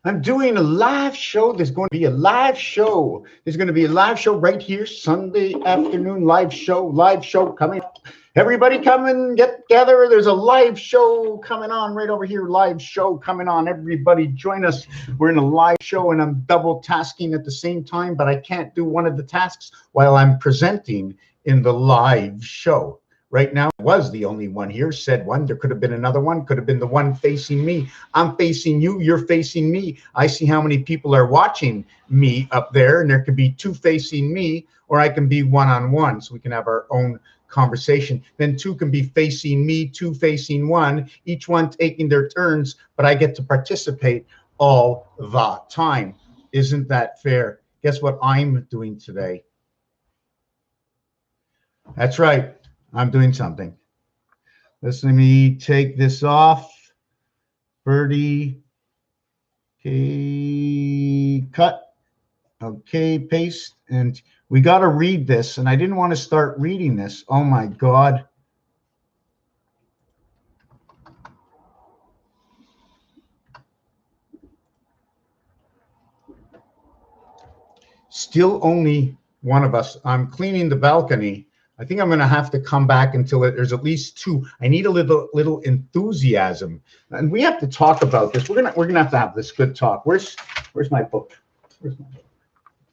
I'm doing a live show. There's going to be a live show. There's going to be a live show right here, Sunday afternoon, live show coming up. Everybody come and get together. There's a live show coming on right over here. Live show coming on. Everybody join us. We're in a live show and I'm double tasking at the same time, but I can't do one of the tasks while I'm presenting in the live show. Right now, I was the only one here, said one. There could have been another one, could have been the one facing me. I'm facing you, you're facing me. I see how many people are watching me up there, and there could be two facing me, or I can be one-on-one, so we can have our own conversation. Then two can be facing me, two facing one, each one taking their turns, but I get to participate all the time. Isn't that fair? Guess what I'm doing today? That's right. I'm doing something. Let me take this off. Birdie. Okay, cut. Okay, paste. And we got to read this. And I didn't want to start reading this. Oh my God. Still only one of us. I'm cleaning the balcony. I think I'm going to have to come back until there's at least two. I need a little enthusiasm, and we have to talk about this. We're gonna have to have this good talk. Where's my book? Where's my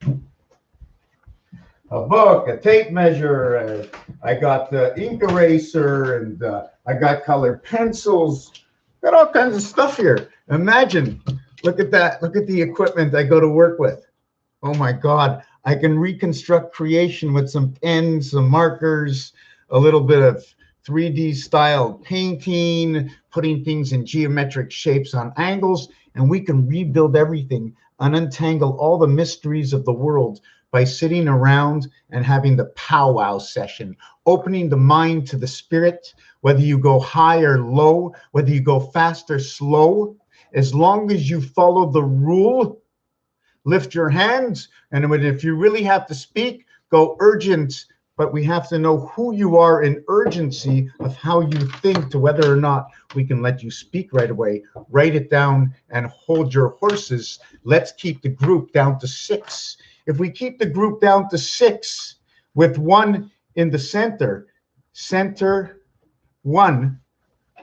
book? A book, a tape measure. I got the ink eraser, and I got colored pencils. Got all kinds of stuff here. Imagine, look at that. Look at the equipment I go to work with. Oh my God. I can reconstruct creation with some pens, some markers, a little bit of 3D style painting, putting things in geometric shapes on angles, and we can rebuild everything and untangle all the mysteries of the world by sitting around and having the powwow session, opening the mind to the spirit, whether you go high or low, whether you go fast or slow, as long as you follow the rule. Lift your hands, and if you really have to speak, go urgent, but we have to know who you are in urgency of how you think to whether or not we can let you speak right away. Write it down and hold your horses. Let's keep the group down to 6. If we keep the group down to 6 with one in the center, center one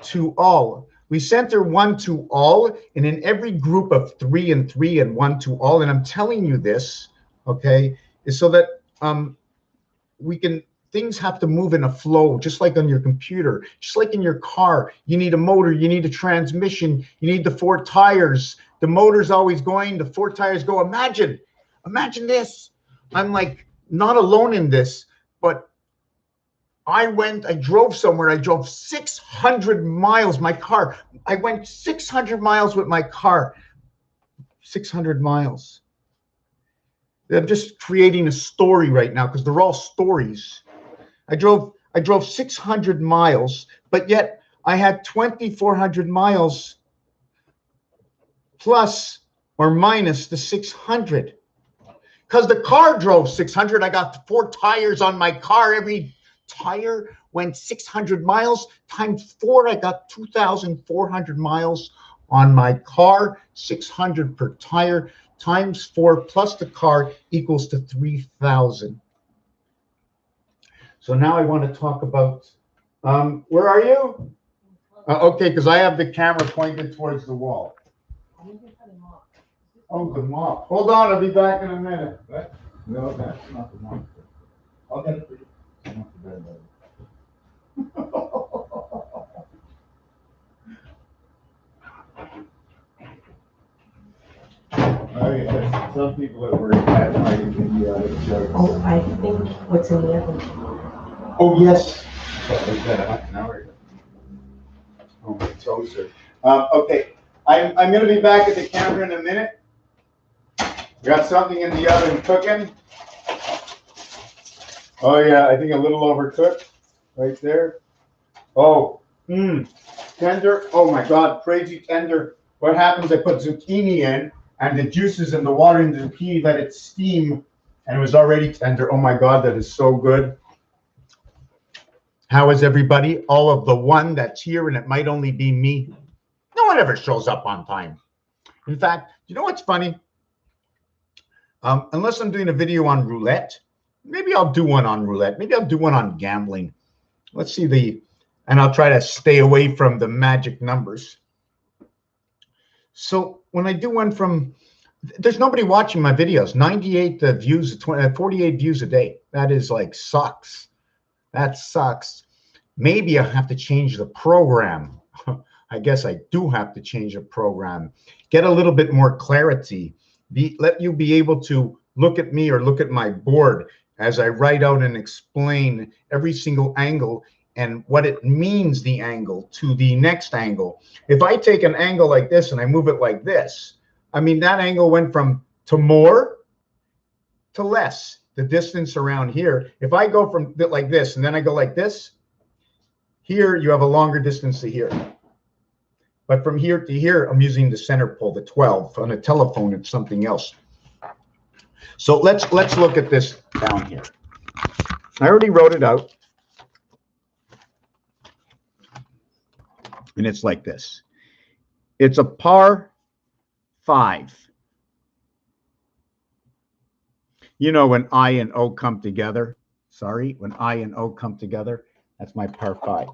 to all. We center one to all, and in every group of 3 and 3 and 1 to all, and I'm telling you this, okay, is so that things have to move in a flow, just like on your computer, just like in your car. You need a motor, you need a transmission, you need the 4 tires. The motor's always going, the 4 tires go. Imagine this. I'm like not alone in this, but I drove somewhere. I drove 600 miles. My car. I went 600 miles with my car. 600 miles. I'm just creating a story right now because they're all stories. I drove 600 miles, but yet I had 2,400 miles plus or minus the 600. Because the car drove 600. I got 4 tires on my car. Every tire went 600 miles times 4. I got 2,400 miles on my car. 600 per tire times 4 plus the car equals to 3,000. So now I want to talk about where are you? Okay, because I have the camera pointed towards the wall. Oh, the mop. Hold on, I'll be back in a minute. What? No, that's not the mop. I'll get it for you. Some people at work at night in the show. Oh, I think what's in the oven. Oh, yes. What was that, half an hour ago? Oh, my toaster. Okay, I'm going to be back at the camera in a minute. We got something in the oven cooking. Oh, yeah, I think a little overcooked right there. Oh, tender. Oh, my God, crazy tender. What happens, I put zucchini in, and the juices and the water in the zucchini let it steam, and it was already tender. Oh, my God, that is so good. How is everybody? All of the one that's here, and it might only be me. No one ever shows up on time. In fact, you know what's funny? Unless I'm doing a video on roulette, maybe I'll do one on roulette. Maybe I'll do one on gambling. Let's see and I'll try to stay away from the magic numbers. So when I do one there's nobody watching my videos. 98 views, 48 views a day. That is like sucks. That sucks. Maybe I have to change the program. I guess I do have to change the program. Get a little bit more clarity. Let you be able to look at me or look at my board as I write out and explain every single angle and what it means, the angle to the next angle. If I take an angle like this and I move it like this, I mean, that angle went from to more to less, the distance around here. If I go from like this and then I go like this, here you have a longer distance to here. But from here to here, I'm using the center pole, the 12. On a telephone, it's something else. So let's look at this down here. I already wrote it out. And it's like this. It's a par 5. You know, when I and O come together. Sorry, when I and O come together, that's my par 5.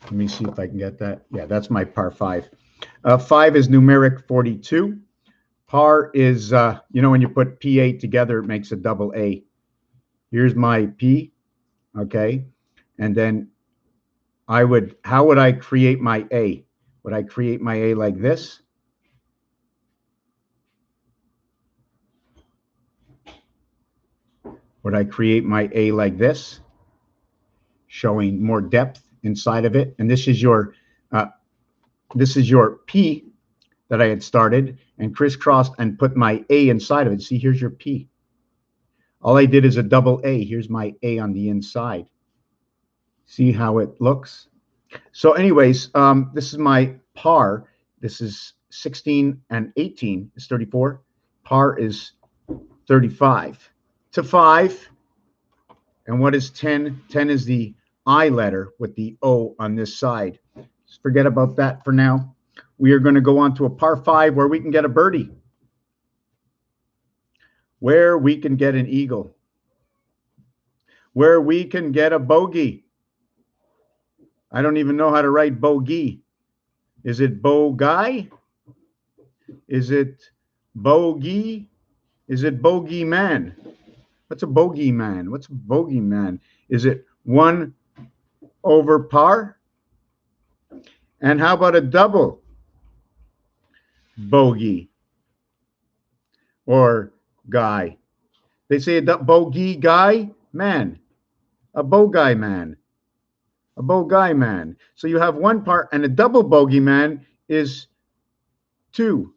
Let me see if I can get that. Yeah, that's my par 5. 5 is numeric 42. Par is, you know, when you put P8 together, it makes a double A. Here's my P, okay? And then how would I create my A? Would I create my A like this? Would I create my A like this? Showing more depth inside of it. And this is your P that I had started and crisscrossed and put my A inside of it. See, here's your P. All I did is a double A. Here's my A on the inside. See how it looks? So anyways, this is my par. This is 16 and 18 is 34. Par is 35 to 5. And what is 10? 10 is the I letter with the O on this side. Just forget about that for now. We are going to go on to a par 5 where we can get a birdie, where we can get an eagle, where we can get a bogey. I don't even know how to write bogey. Is it boguy? Is it bogey? Is it bogeyman? What's a bogeyman? What's a bogeyman? Is it 1 over par? And how about a double bogey or guy? They say a bogey guy man, a boguy man, a boguy man. So you have 1 par, and a double bogey man is 2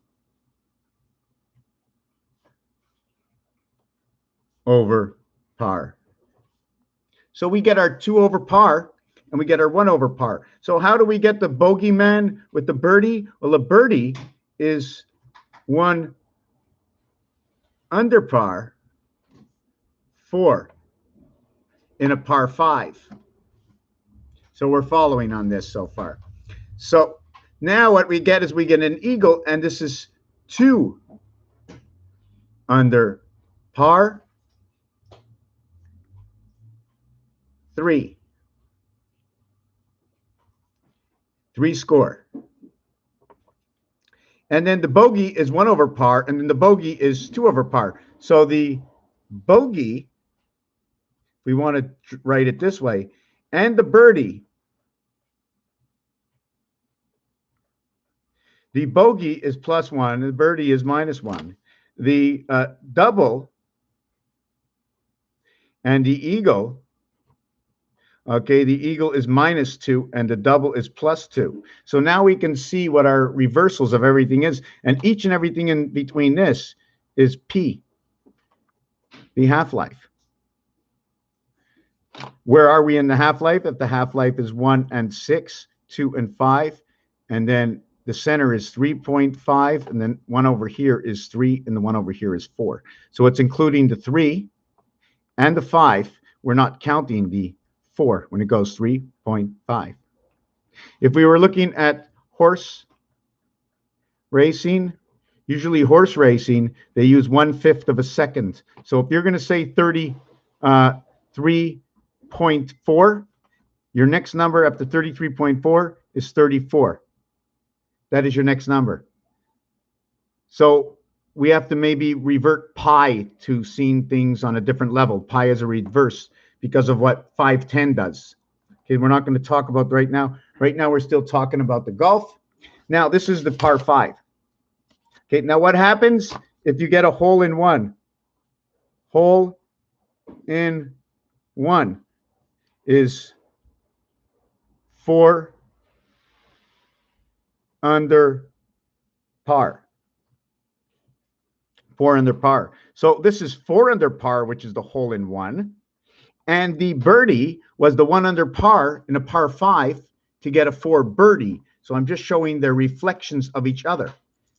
over par. So we get our 2 over par and we get our 1 over par. So how do we get the bogeyman with the birdie? Well, a birdie is 1 under par 4 in a par 5. So we're following on this so far. So now what we get is we get an eagle, and this is 2 under par 3. 3 score. And then the bogey is 1 over par, and then the bogey is 2 over par. So the bogey, we want to write it this way, and the birdie, the bogey is +1, and the birdie is -1. The double and the eagle, okay, the eagle is -2 and the double is +2. So now we can see what our reversals of everything is. And each and everything in between this is P, the half-life. Where are we in the half-life? If the half-life is 1 and 6, 2 and 5, and then the center is 3.5, and then 1 over here is 3, and the 1 over here is 4. So it's including the 3 and the 5. We're not counting the 4 when it goes 3.5. If we were looking at horse racing, usually horse racing, they use 1/5 of a second. So if you're going to say 33.4, your next number after 33.4 is 34. That is your next number. So we have to maybe revert pi to seeing things on a different level. Pi is a reverse because of what 510 does. Okay, we're not going to talk about right now. Right now, we're still talking about the golf. Now, this is the par 5. Okay, now what happens if you get a hole in one? Hole in one is 4 under par. 4 under par. So this is 4 under par, which is the hole in one. And the birdie was the 1 under par in a par 5 to get a 4 birdie. So I'm just showing the reflections of each other.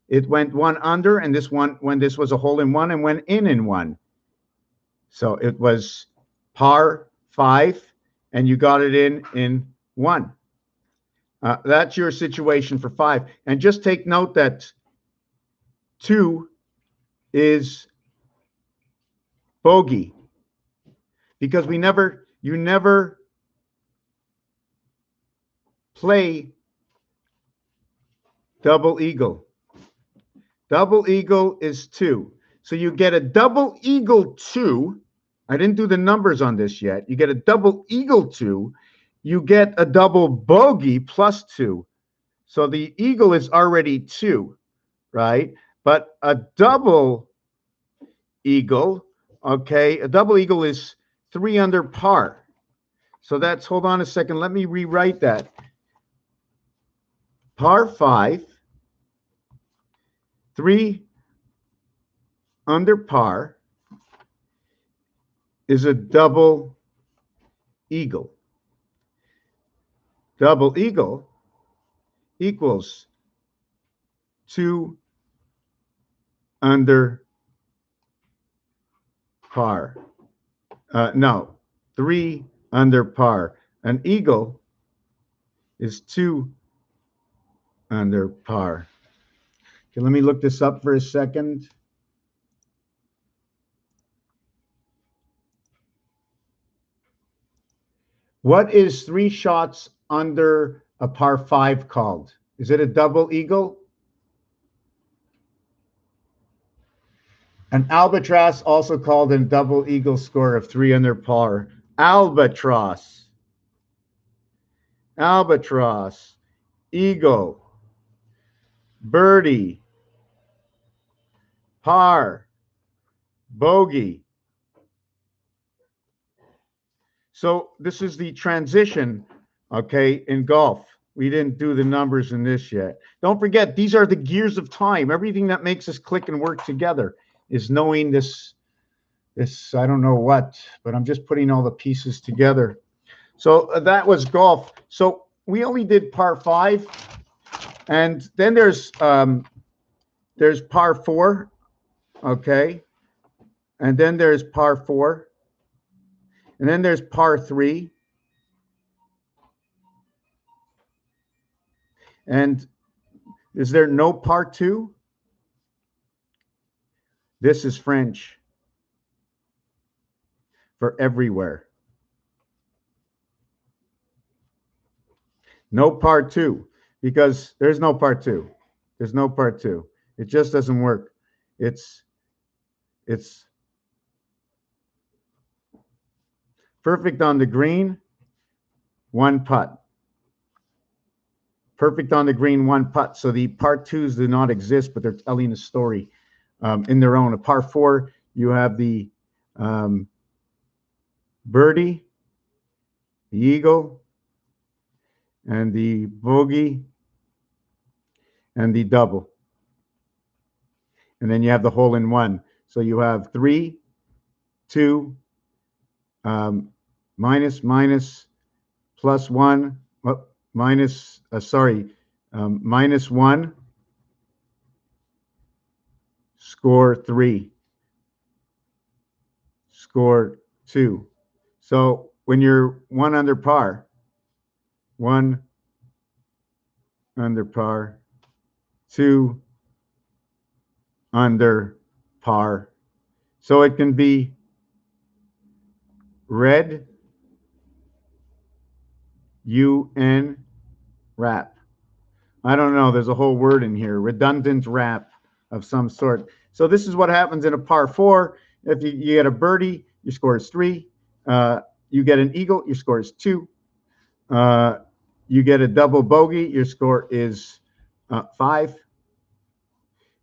It went 1 under, and this one, when this was a hole in one, and went in one. So it was par 5, and you got it in 1. That's your situation for 5. And just take note that 2 is bogey, because you never play double eagle. Double eagle is 2. So you get a double eagle 2. I didn't do the numbers on this yet. You get a double eagle 2. You get a double bogey plus 2. So the eagle is already 2, right? But a double eagle, okay, a double eagle is 3 under par. So that's, hold on a second, let me rewrite that. Par 5, 3 under par is a double eagle. Double eagle equals 2 under par. No, 3 under par. An eagle is 2 under par. Okay, let me look this up for a second. What is 3 shots under a par 5 called? Is it a double eagle? An albatross, also called a double eagle score of 3 under par. Albatross. Albatross. Eagle. Birdie. Par. Bogey. So this is the transition, okay, in golf. We didn't do the numbers in this yet. Don't forget, these are the gears of time. Everything that makes us click and work together is knowing this, I don't know what, but I'm just putting all the pieces together. So that was golf. So we only did par 5. And then there's par 4, okay? And then there's par 4. And then there's par 3. And is there no par 2? This is French for everywhere. No par 2, because there's no par 2. There's no par 2. It just doesn't work. It's perfect on the green, 1 putt. Perfect on the green, 1 putt. So the par 2s do not exist, but they're telling a story in their own. A par 4, you have the birdie, the eagle, and the bogey, and the double. And then you have the hole in one. So you have 3, 2, minus, plus 1, minus 1, score 3, score 2. So when you're 1 under par, 1 under par, 2 under par. So it can be red, UN, wrap. I don't know. There's a whole word in here. Redundant wrap of some sort. So this is what happens in a par 4. If you get a birdie, your score is 3. You get an eagle, your score is 2. You get a double bogey, your score is 5.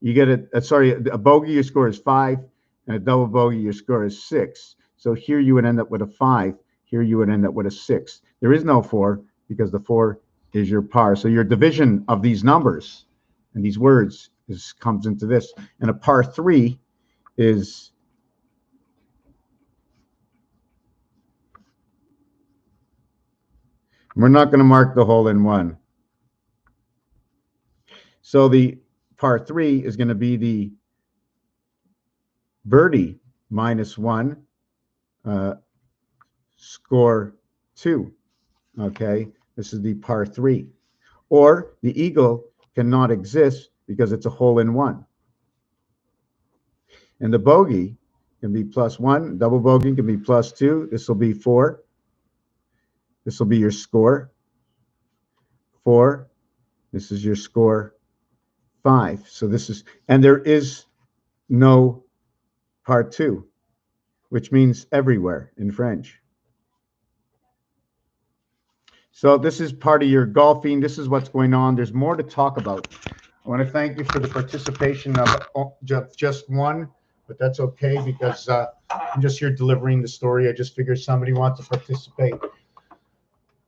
You get a bogey, your score is 5, and a double bogey, your score is 6. So here you would end up with a 5. Here you would end up with a 6. There is no 4 because the 4 is your par. So your division of these numbers and these words comes into this. And a par 3 is we're not going to mark the hole in 1. So the par 3 is going to be the birdie -1, score 2. Okay, this is the par 3. Or the eagle cannot exist because it's a hole in 1. And the bogey can be +1. Double bogey can be +2. This will be 4. This will be your score 4. This is your score 5. So this is, and there is no par 2, which means everywhere in French. So this is part of your golfing. This is what's going on. There's more to talk about. I want to thank you for the participation of just one, but that's okay because I'm just here delivering the story. I just figured somebody wants to participate.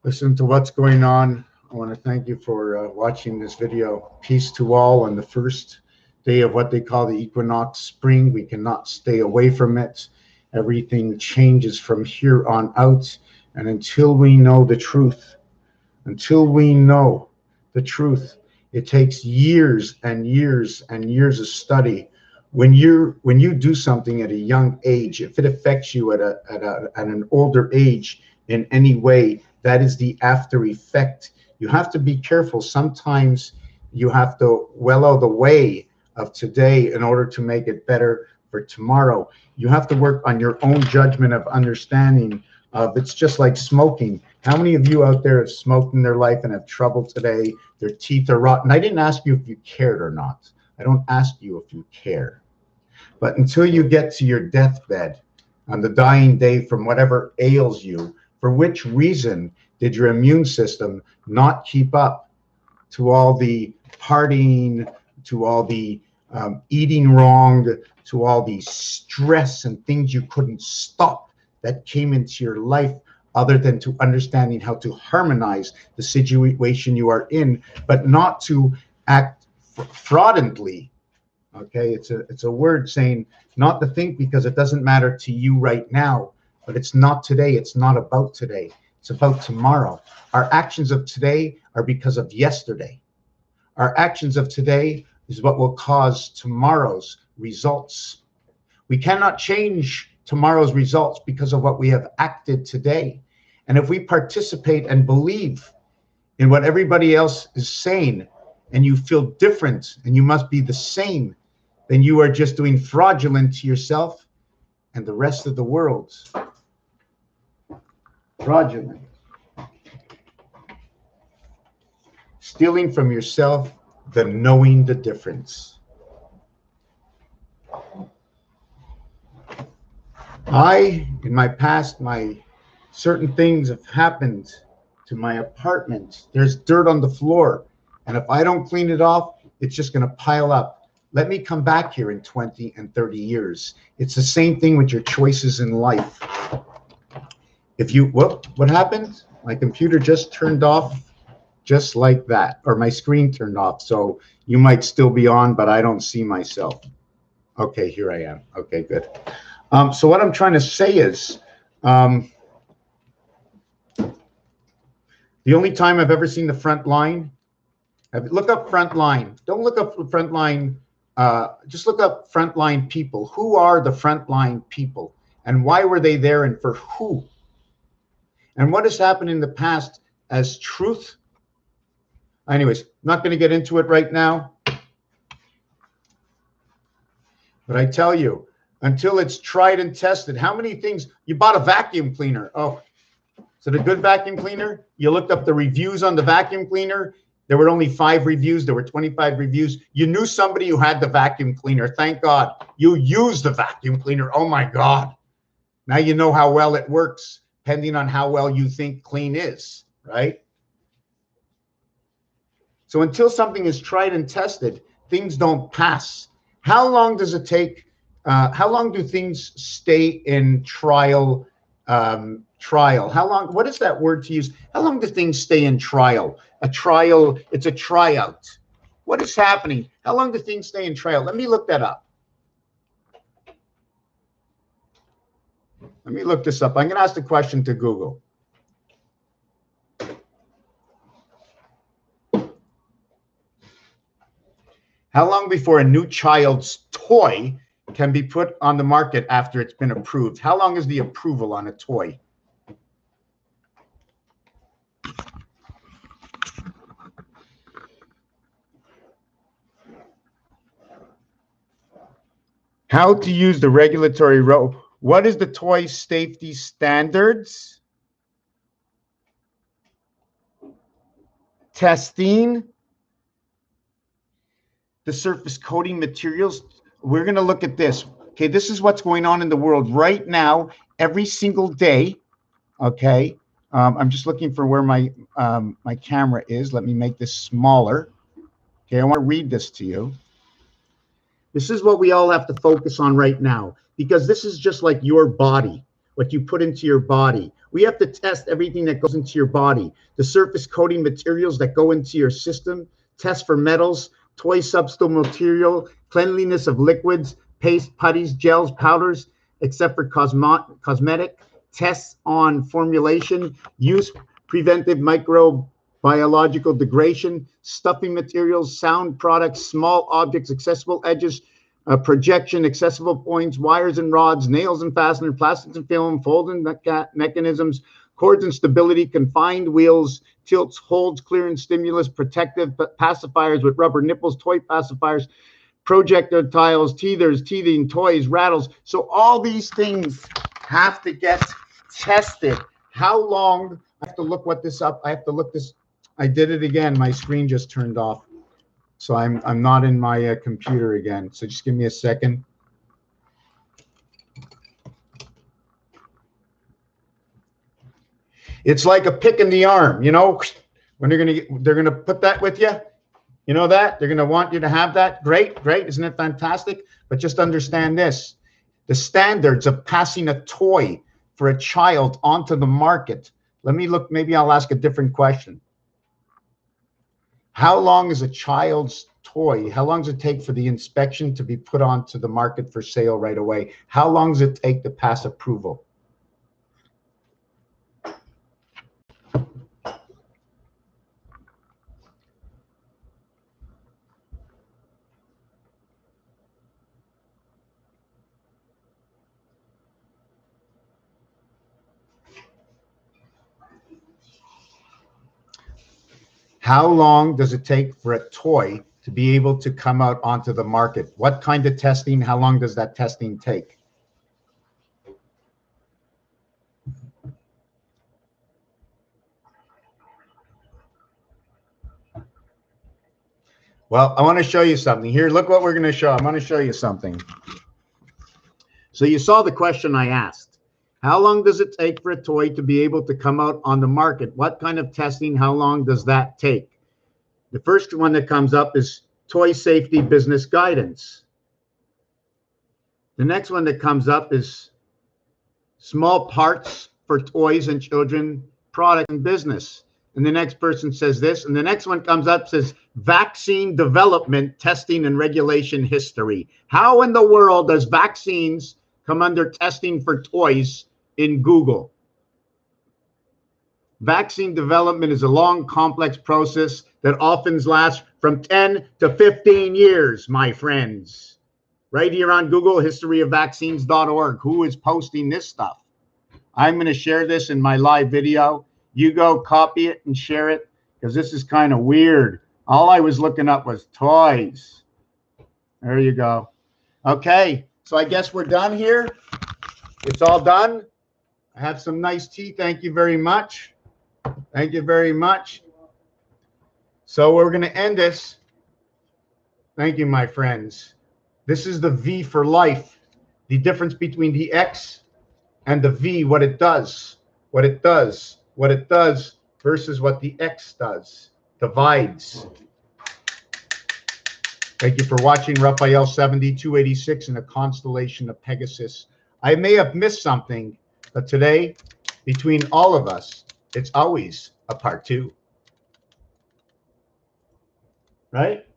Listen to what's going on. I want to thank you for watching this video. Peace to all on the first day of what they call the equinox spring. We cannot stay away from it. Everything changes from here on out. And until we know the truth, it takes years and years and years of study. When you do something at a young age, if it affects you at an older age in any way, that is the after effect. You have to be careful. Sometimes you have to wallow the way of today in order to make it better for tomorrow. You have to work on your own judgment of understanding of it's just like smoking. How many of you out there have smoked in their life and have trouble today? Their teeth are rotten. I didn't ask you if you cared or not. I don't ask you if you care. But until you get to your deathbed on the dying day from whatever ails you, for which reason did your immune system not keep up to all the partying, to all the eating wrong, to all the stress and things you couldn't stop that came into your life, other than to understanding how to harmonize the situation you are in, but not to act fraudulently. Okay, it's a word saying not to think because it doesn't matter to you right now, but it's not today. It's not about today. It's about tomorrow. Our actions of today are because of yesterday. Our actions of today is what will cause tomorrow's results. We cannot change tomorrow's results because of what we have acted today. And if we participate and believe in what everybody else is saying, and you feel different and you must be the same, then you are just doing fraudulent to yourself and the rest of the world. Fraudulent. Stealing from yourself, then knowing the difference. In my past, certain things have happened to my apartment. There's dirt on the floor. And if I don't clean it off, it's just going to pile up. Let me come back here in 20 and 30 years. It's the same thing with your choices in life. If you, what happened? My computer just turned off just like that, or my screen turned off. So you might still be on, but I don't see myself. Okay, here I am. Okay, good. So what I'm trying to say is, the only time I've ever seen the front line, look up front line. Don't look up front line. Just look up frontline people. Who are the frontline people? And why were they there and for who? And what has happened in the past as truth? Anyways, not going to get into it right now. But I tell you, until it's tried and tested, how many things, you bought a vacuum cleaner. Oh, is it a good vacuum cleaner? You looked up the reviews on the vacuum cleaner. There were only 5 reviews. There were 25 reviews. You knew somebody who had the vacuum cleaner. Thank God. You used the vacuum cleaner. Oh my God. Now you know how well it works, depending on how well you think clean is, right? So until something is tried and tested, things don't pass. How long does it take? How long do things stay in trial? How long? What is that word to use? How long do things stay in trial? A trial, it's a tryout. What is happening? How long do things stay in trial? Let me look that up. Let me look this up. I'm going to ask the question to Google. How long before a new child's toy can be put on the market after it's been approved? How long is the approval on a toy? How to use the regulatory rope. What is the toy safety standards? Testing. The surface coating materials. We're going to look at this. Okay, this is what's going on in the world right now, every single day. Okay, I'm just looking for where my my camera is. Let me make this smaller. Okay, I want to read this to you. This is what we all have to focus on right now, because this is just like your body, what you put into your body. We have to test everything that goes into your body. The surface coating materials that go into your system, test for metals, toy substance material, cleanliness of liquids, paste, putties, gels, powders, except for cosmetic, tests on formulation, use, preventive microbiological degradation, stuffing materials, sound products, small objects, accessible edges, projection, accessible points, wires and rods, nails and fasteners, plastics and film, folding mechanisms, cords and stability, confined wheels, tilts, holds, clearance, stimulus, protective pacifiers with rubber nipples, toy pacifiers, projectiles, teethers, teething, toys, rattles. So all these things have to get tested. How long? I have to look what this up. I have to look this. I did it again. My screen just turned off. So I'm not in my computer again. So just give me a second. It's like a pick in the arm, you know, when they're gonna put that with you. You know that they're gonna want you to have that. Great, great, isn't it fantastic? But just understand this: the standards of passing a toy for a child onto the market. Let me look. Maybe I'll ask a different question. How long is a child's toy? How long does it take for the inspection to be put onto the market for sale right away? How long does it take to pass approval? How long does it take for a toy to be able to come out onto the market? What kind of testing? How long does that testing take? Well, I want to show you something here. Look what we're going to show. I'm going to show you something. So you saw the question I asked. How long does it take for a toy to be able to come out on the market? What kind of testing? How long does that take? The first one that comes up is toy safety business guidance. The next one that comes up is small parts for toys and children product and business. And the next person says this, and the next one comes up, says vaccine development, testing and regulation history. How in the world does vaccines come under testing for toys in Google? Vaccine development is a long, complex process that often lasts from 10 to 15 years, my friends. right here on Google, historyofvaccines.org. Who is posting this stuff? I'm going to share this in my live video. You go copy it and share it, because this is kind of weird. All I was looking up was toys. There you go. Okay, so I guess we're done here. It's all done. I have some nice tea. Thank you very much. Thank you very much. So we're going to end this. Thank you, my friends. This is the V for life. The difference between the X and the V, what it does, what it does, what it does versus what the X does. Divides. Thank you for watching Raphael 7286 in the constellation of Pegasus. I may have missed something, but today, between all of us, it's always a part 2. Right?